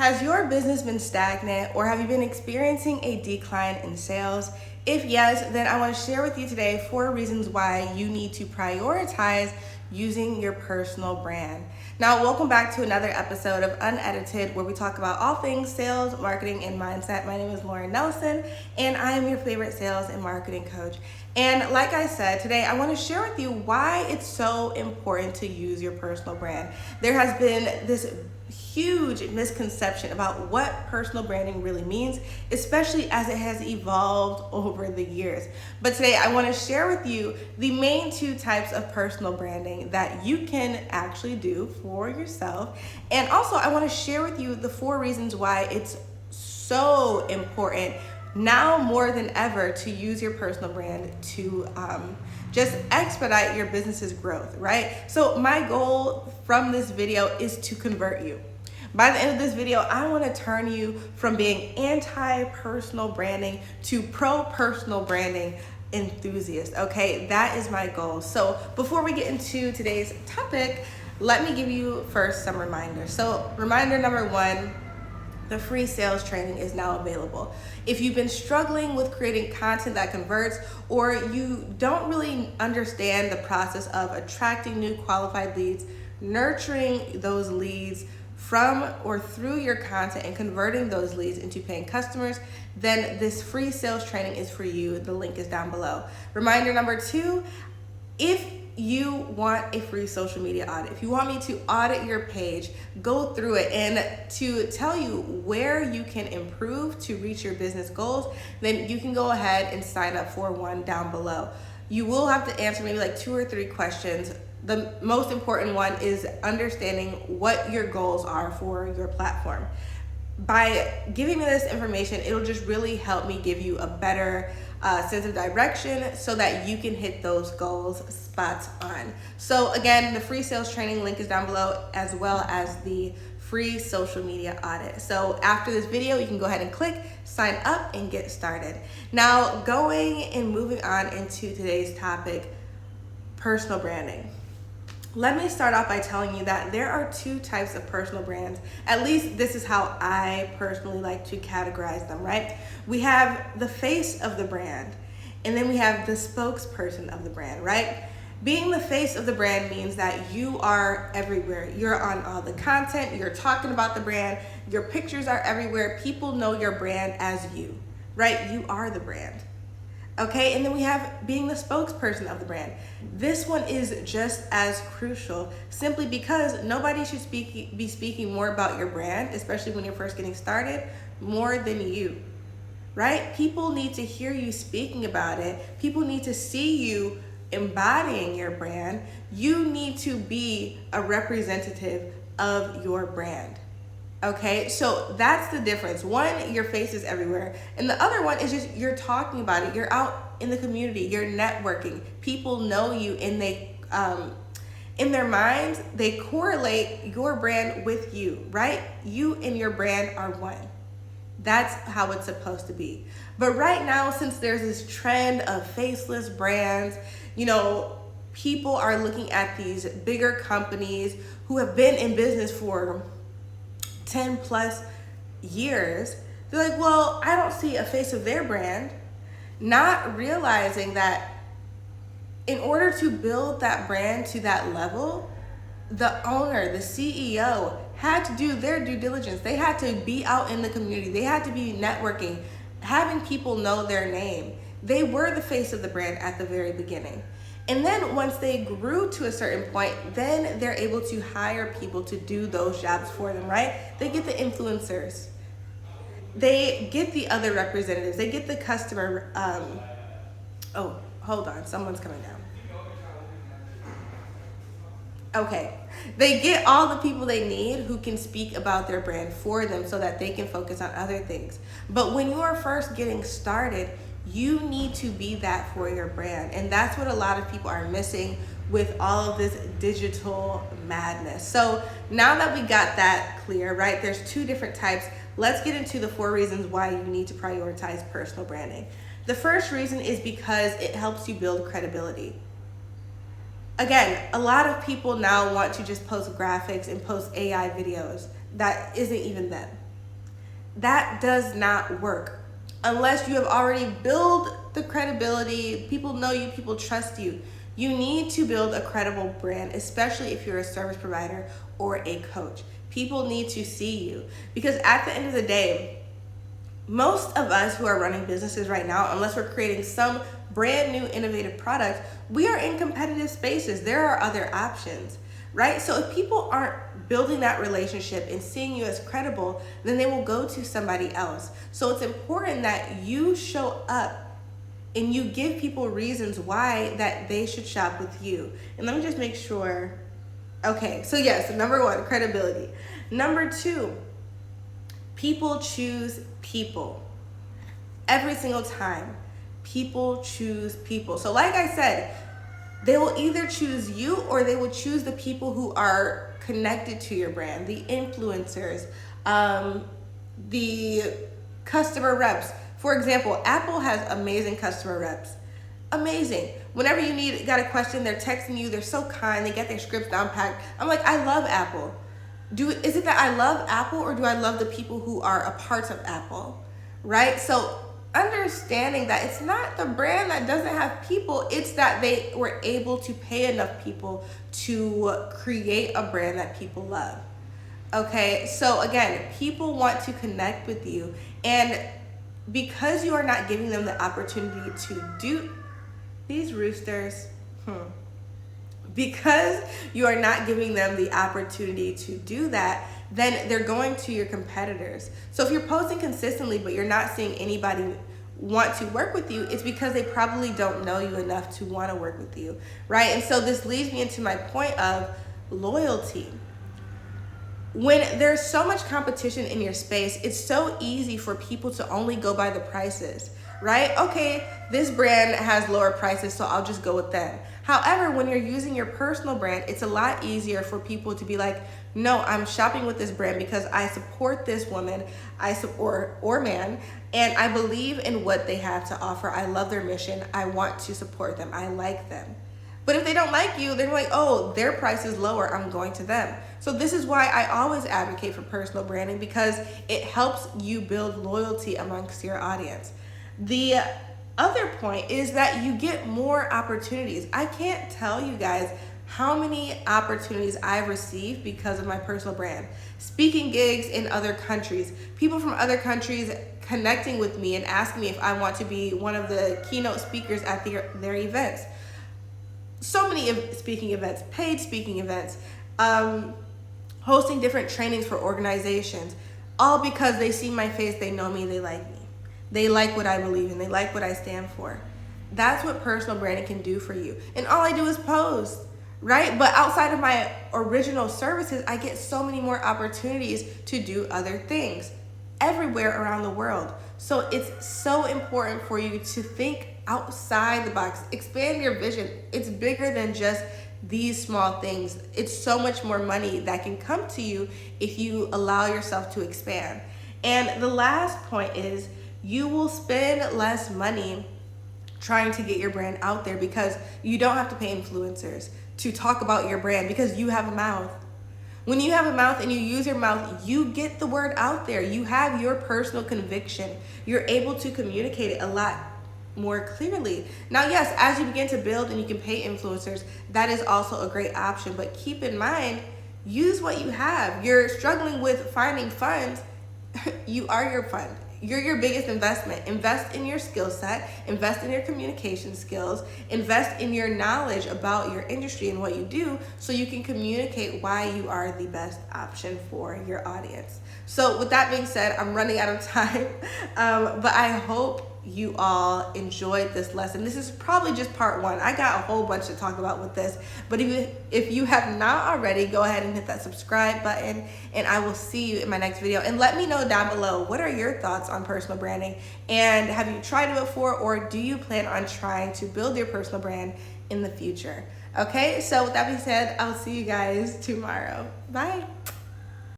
Has your business been stagnant or have you been experiencing a decline in sales? If yes, then I want to share with you today 4 reasons why you need to prioritize using your personal brand. Now, welcome back to another episode of Unedited, where we talk about all things sales, marketing, and mindset. My name is Lauren Nelson, and I am your favorite sales and marketing coach. And like I said, today I want to share with you why it's so important to use your personal brand. There has been this huge misconception about what personal branding really means, especially as it has evolved over the years. But today I want to share with you the main 2 types of personal branding that you can actually do for yourself. And also I want to share with you the 4 reasons why it's so important now more than ever to use your personal brand to just expedite your business's growth, right? So my goal from this video is to convert you. By the end of this video, I want to turn you from being anti-personal branding to pro-personal branding enthusiast, okay? That is my goal. So before we get into today's topic, let me give you first some reminders. So reminder number 1, the free sales training is now available. If you've been struggling with creating content that converts, or you don't really understand the process of attracting new qualified leads, nurturing those leads from or through your content and converting those leads into paying customers, then this free sales training is for you. The link is down below. Reminder number 2, if you want a free social media audit, if you want me to audit your page, go through it and to tell you where you can improve to reach your business goals, then you can go ahead and sign up for one down below. You will have to answer maybe like 2 or 3 questions. The most important one is understanding what your goals are for your platform. By giving me this information, it'll just really help me give you a better sense of direction so that you can hit those goals spot on. So again, the free sales training link is down below, as well as the free social media audit. So after this video, you can go ahead and click sign up and get started. Now, going and moving on into today's topic, personal branding. Let me start off by telling you that there are 2 types of personal brands. At least this is how I personally like to categorize them, right? We have the face of the brand, and then we have the spokesperson of the brand, right? Being the face of the brand means that you are everywhere. You're on all the content, you're talking about the brand, your pictures are everywhere. People know your brand as you, right? You are the brand. Okay, and then we have being the spokesperson of the brand. This one is just as crucial, simply because nobody should be speaking more about your brand, especially when you're first getting started, more than you, right? People need to hear you speaking about it. People need to see you embodying your brand. You need to be a representative of your brand. Okay, so that's the difference. One, your face is everywhere. And the other one is just you're talking about it. You're out in the community. You're networking. People know you, and they, in their minds, they correlate your brand with you, right? You and your brand are one. That's how it's supposed to be. But right now, since there's this trend of faceless brands, people are looking at these bigger companies who have been in business for 10 plus years. They're like, well, I don't see a face of their brand, not realizing that in order to build that brand to that level, the owner, the CEO had to do their due diligence. They had to be out in the community. They had to be networking, having people know their name. They were the face of the brand at the very beginning. And then once they grew to a certain point, then they're able to hire people to do those jobs for them, right? They get the influencers. They get the other representatives. They get the customer. Oh, hold on. Someone's coming down. Okay. They get all the people they need who can speak about their brand for them so that they can focus on other things. But when you are first getting started, you need to be that for your brand. And that's what a lot of people are missing with all of this digital madness. So now that we got that clear, right, there's 2 different types. Let's get into the 4 reasons why you need to prioritize personal branding. The first reason is because it helps you build credibility. Again, a lot of people now want to just post graphics and post AI videos. That isn't even them. That does not work unless you have already built the credibility. People know you, people trust you. You need to build a credible brand, especially if you're a service provider or a coach. People need to see you, because at the end of the day, most of us who are running businesses right now, unless we're creating some brand new innovative product, we are in competitive spaces. There are other options, right? So if people aren't building that relationship and seeing you as credible, then they will go to somebody else. So it's important that you show up and you give people reasons why that they should shop with you. And let me just make sure. Okay, so yes, number one, credibility. Number two, people choose people. Every single time, people choose people. So like I said, they will either choose you or they will choose the people who are connected to your brand, the influencers, the customer reps. For example, Apple has amazing customer reps. Amazing. Whenever you got a question, they're texting you, they're so kind, they get their scripts down packed. I'm like, I love Apple. Is it that I love Apple, or do I love the people who are a part of Apple, right? So understanding that it's not the brand that doesn't have people, it's that they were able to pay enough people to create a brand that people love. Okay, so again, people want to connect with you, and because you are not giving them the opportunity to do these roosters, because you are not giving them the opportunity to do that, then they're going to your competitors. So if you're posting consistently but you're not seeing anybody want to work with you, it's because they probably don't know you enough to want to work with you, right? And so this leads me into my point of loyalty. When there's so much competition in your space, it's so easy for people to only go by the prices, right? Okay, this brand has lower prices, so I'll just go with them. However, when you're using your personal brand, it's a lot easier for people to be like, no, I'm shopping with this brand because I support this woman, I support or man, and I believe in what they have to offer. I love their mission. I want to support them. I like them. But if they don't like you, they're like, oh, their price is lower, I'm going to them. So this is why I always advocate for personal branding, because it helps you build loyalty amongst your audience. The other point is that you get more opportunities. I can't tell you guys how many opportunities I've received because of my personal brand. Speaking gigs in other countries, people from other countries connecting with me and asking me if I want to be one of the keynote speakers at their events. So many speaking events, paid speaking events, hosting different trainings for organizations, all because they see my face, they know me, they like me. They like what I believe in, they like what I stand for. That's what personal branding can do for you. And all I do is post, right? But outside of my original services, I get so many more opportunities to do other things everywhere around the world. So it's so important for you to think outside the box, expand your vision. It's bigger than just these small things. It's so much more money that can come to you if you allow yourself to expand. And the last point is, you will spend less money trying to get your brand out there, because you don't have to pay influencers to talk about your brand, because you have a mouth. When you have a mouth and you use your mouth, you get the word out there. You have your personal conviction. You're able to communicate it a lot more clearly. Now, yes, as you begin to build and you can pay influencers, that is also a great option. But keep in mind, use what you have. You're struggling with finding funds. You are your fund. You're your biggest investment. Invest in your skill set, invest in your communication skills, invest in your knowledge about your industry and what you do, so you can communicate why you are the best option for your audience. So with that being said, I'm running out of time, but I hope you all enjoyed this lesson. This is probably just part one. I got a whole bunch to talk about with this, but if you have not already, go ahead and hit that subscribe button, and I will see you in my next video. And let me know down below, what are your thoughts on personal branding, and have you tried it before, or do you plan on trying to build your personal brand in the future? Okay, so with that being said, I'll see you guys tomorrow. Bye.